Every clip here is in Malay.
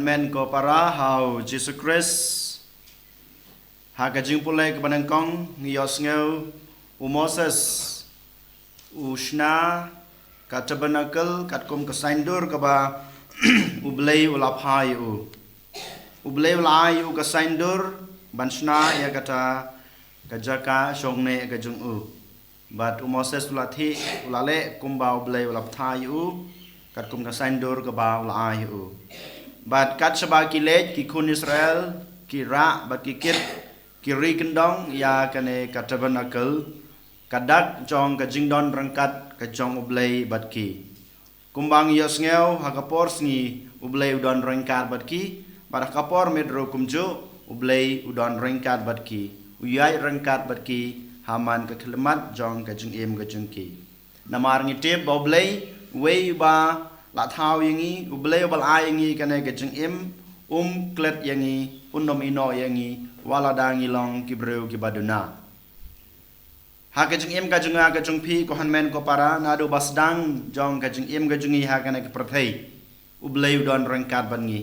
Men ko para hau Jesus Christ hakajing pulai ke banangkong ngiyos ngeu u Moses ushna ka tabernacle kat kum ka saindur ka ba ublei ulaphai ublei ulai ka saindur bansna ya kata kajaka songne ka jung but u Moses ulathi ulale kumba ublei ulaphai kat kum ka saindur ka ba ulai Bat kat sebab kilet ki kun Israel ki ra bat ki kit ki ri kendong ya kane kat tabernacle kadak jong ka jingdon rangkat ka jong ublei bat ki kumbang yos ngeu hakapor sngi ublei udon rangkat bat ki bar kapor medro kumjo ublei udon rangkat bat ki uyai rangkat bat ki haman ka khlemat jong ka jing em ka jing ki namar ngitip ublei wei ba la thao yangi ublei bal ai yangi kane ke jing im klet yangi unom ino yangi wala dangi long ki breu ki baduna ha ke jing im ka junga ka jung phi ko hanmen ko para nadu basdang jong ka jing im ka jungi ha kane ke prathei ublei don rangkat bangi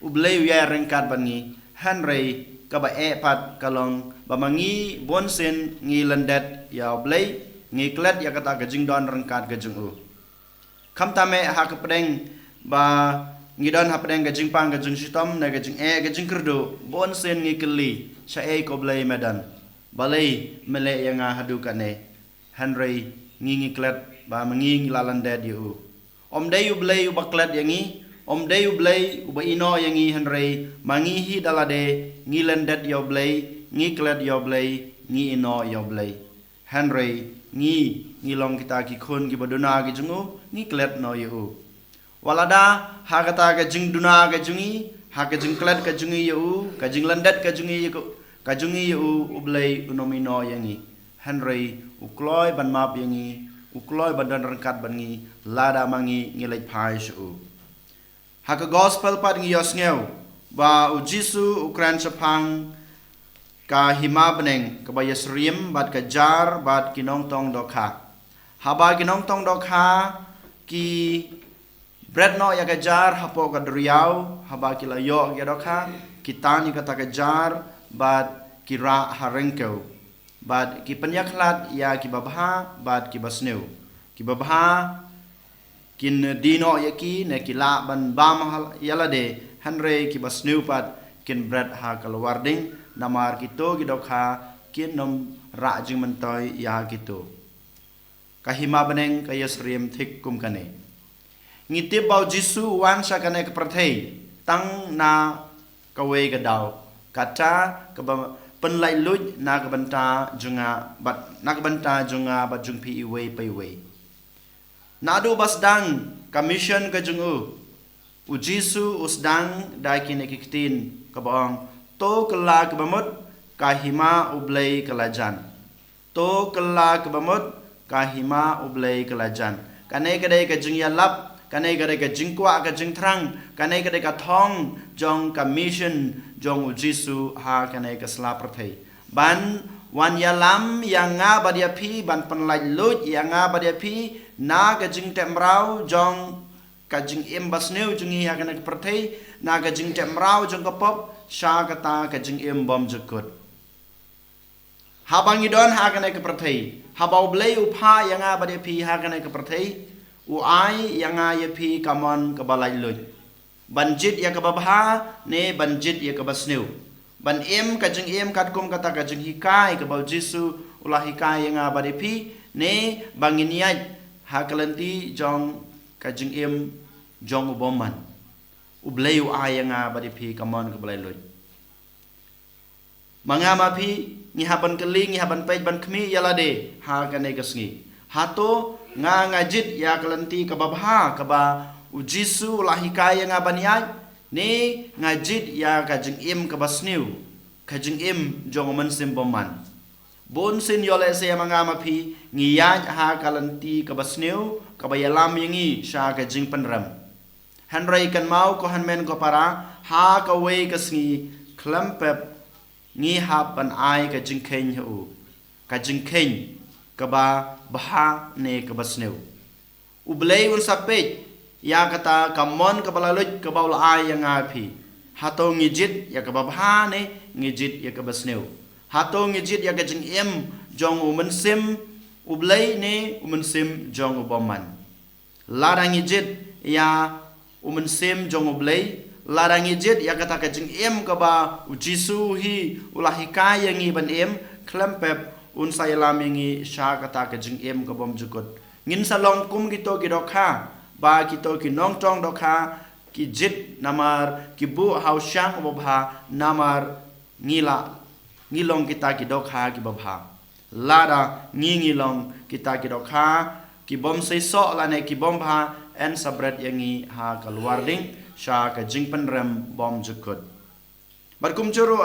ublei ya rangkat bangi hanrei ka ba e pat kalong ba mangi bonsen ngi landet ya ublei ngi klet ya kata ka jing don rangkat ka jung Kam tame ha ke pedeng ba ngidon ha pedeng gajing pang gajing sitom na gajing gajing kerdo bon sen ngi keli sa ko blai medan balai mele yang hadu kane Henry ngi klet ba mengi lalan dad yu om dei u blai u baklet yangi om dei u blai u ba ino yangi Henry mangi hi dalade ngi landet yo blai ngi klet yo blai ngi ino yo blai Henry ngi long kita ki khun ki baduna ki jungu ngi klet no yu walada ha kata ka jing duna ka jungi ha ka jing klet ka jungi yu ka jing landet ka jungi yu ublei unomino yangi Henry ukloi ban map yangi ukloi badan rangkat bangi lada mangi ngilai phai su ha ka gospel pat ngi yos ngeu ba u jisu ukran chapang ka hima beneng ka bayas riem bat ka jar bat kinong tong dokha haba kinong tong dokha ki bread no ya ka jar hapo ka driau haba ki layo ya dokha kitani ka ta ka jar bat ki ra harengkeu bat ki penyaklat ya ki babha bat ki basneu ki babha kin dino ya ki ne ki la ban bam yalade hanre ki basneu pat kin bread ha kalwarding namar kito gidokha kin nom ra jing mentoy ya kito kahima beneng kayas riem thik kum kane ngitip bau jisu wan sa kane ke prathei tang na kawe gadau kata ke penlai luj na ke banta junga bat na ke banta junga bat jung pi iwe pai we nadu basdang commission ke jungu u jisu usdang dai kine kiktin ke bang to kala kebamut kahima ublei kelajan to kala kebamut kahima ublei kelajan kane kadai ka jing yalap kane kadai ka jingkwa ka jing thrang kane kadai ka thong jong commission jong jisu ha kane ka sla prathei ban wan yalam yang nga badia phi ban panlai lut yang nga badia phi na ka jing temrau jong ka jing embasneu jungi ha kane ka prathei na ka jing temrau jong ka pop sha kata ka jing em bom jekut habang idon ha kana ke prathei habau blei upha yanga bade phi ha kana ke prathei u ai yanga ye phi kamon ka balai luj banjit ya ka babha ne banjit ya ka basneu ban em ka jing em kat kum kata ka jing hikai ka bau jisu ulah hikai yanga bade phi ne banginiai ha kalanti jong ka jing em jong uboman ublei u ayanga badi phi kamon ke balai loj mangama phi ngi haban keling ngi haban pej ban khmi yalade ha kane kasngi hato nga ngajit ya kalanti ka babha ka ba u jisu lahikaya nga baniai ne ngajit ya ka jing im ka basniu ka jing im jongoman simboman bon sin yole se mangama phi ngi ya ha kalanti ka basniu ka bayalam yangi sha ka jing panram Henry kan mau ko hanmen ko para ha ka we ka sngi klampep ngi ha pan ai ka jingkhen hu ka jingkhen ka ba baha ne ka basneu ublei un sapet ya kata kamon ka balaluj ka baula ai yang api hato ngijit ya ka babha ne ngijit ya ka basneu hato ngijit ya ka jing em jong umensim ublay ne umensim jong uboman larang ngijit ya umensim jong ublay larang ngijit ya kata ka jing em ka ba ujisu hi ulahi ka yang i ban em klempep un sayalam yang sha kata ka jing em ka bom jukut ngin salong kum kito kidokha ba kito kinong tong dokha ki jit namar ki bu hau syang bobha namar ngilong kita ki dokha ki bobha lada ngilong kita ki dokha ki bom sei so lane ki bom bha en sabret yangi ha keluar ding sha ka jing penrem bom jukut barkum juru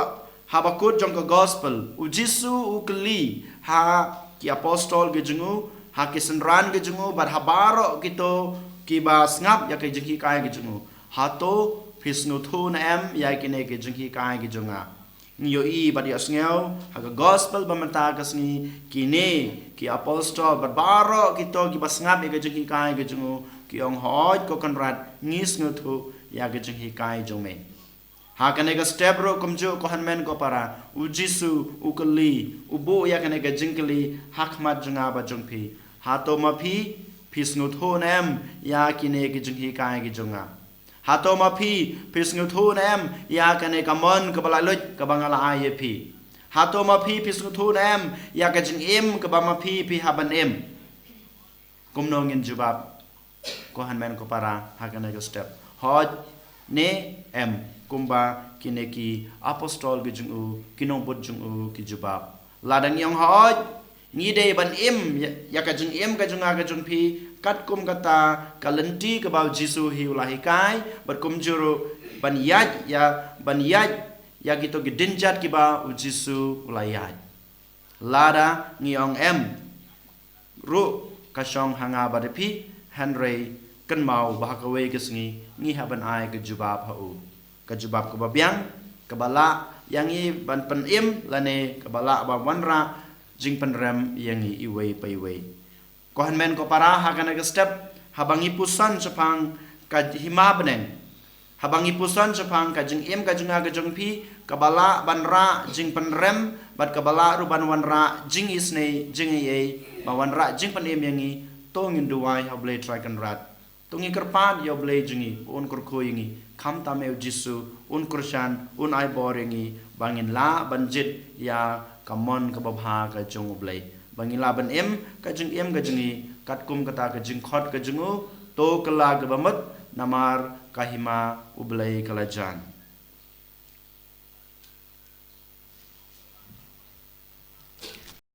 habakut jong ka gospel ujisu ukli ha ki apostol ge jungu ha ki senran ge jungu bar habaro kito ki ba ngap ya ke jing kai ge jungu hato pisnu thu na em ya kine ke jinghi kai ki junga nyo i badi asngeu ha gospel bamanta kasni kine ki apostol barbaro kito ki basngap ke jinghi kai ki jungu ki ong hoj ko konrad ngis ngu thu ya ke jinghi kai jome ha kane ka step ro kumju ko hanmen ko para ujisu ukli ubu ya kane ka jingli hakmat junga ba jungpi hato mapi pisnu thu na em ya kine ki jinghi kai ki junga hato mapi pisngu thu nem ya kane kamon ke balalut ke bangala aye pi hato mapi pisngu thu nem ya ka jing em ke ba mapi pi haban em kumno ngin jubab ko hanmen ko para hakane ko step hoj ne em kumba kine ki apostol ge jungu kinong bot jungu ki jubab ladang yang hoj ni de ban em ya ka jing em ka junga ka jung pi kat kum kata kalenti ke bau jisu hi ulahi kai berkum juru ban yaj ya gitu gedinjat ki ba jisu ulayaj lada ngiong em ru kasong hanga badepi henry kan mau bahakawe kesngi ngi haban ai ke jubab hau ke jubab ke babiang ke bala yang i ban pen im lane ke bala ba wanra jing penrem yang i iwe paiwe kohan men ko para hakana ke step habangi pusan sepang ka hima beneng habangi pusan sepang ka jing em ka junga ka jung pi kabala banra jing penrem bat kabala ruban wanra jing isne jing ye ba wanra jing pen em yangi tongin duai hable try kan rat tongi kerpan yo ble jingi un kurko yingi kham tameu jisu un kursan un ai boringi bangin la banjit ya kamon ka babha ka jung ble bangila ban em ka jing em ka jingi kat kum kata ka jing khot ka jungu to kala ka bamat namar kahima ublai kalajan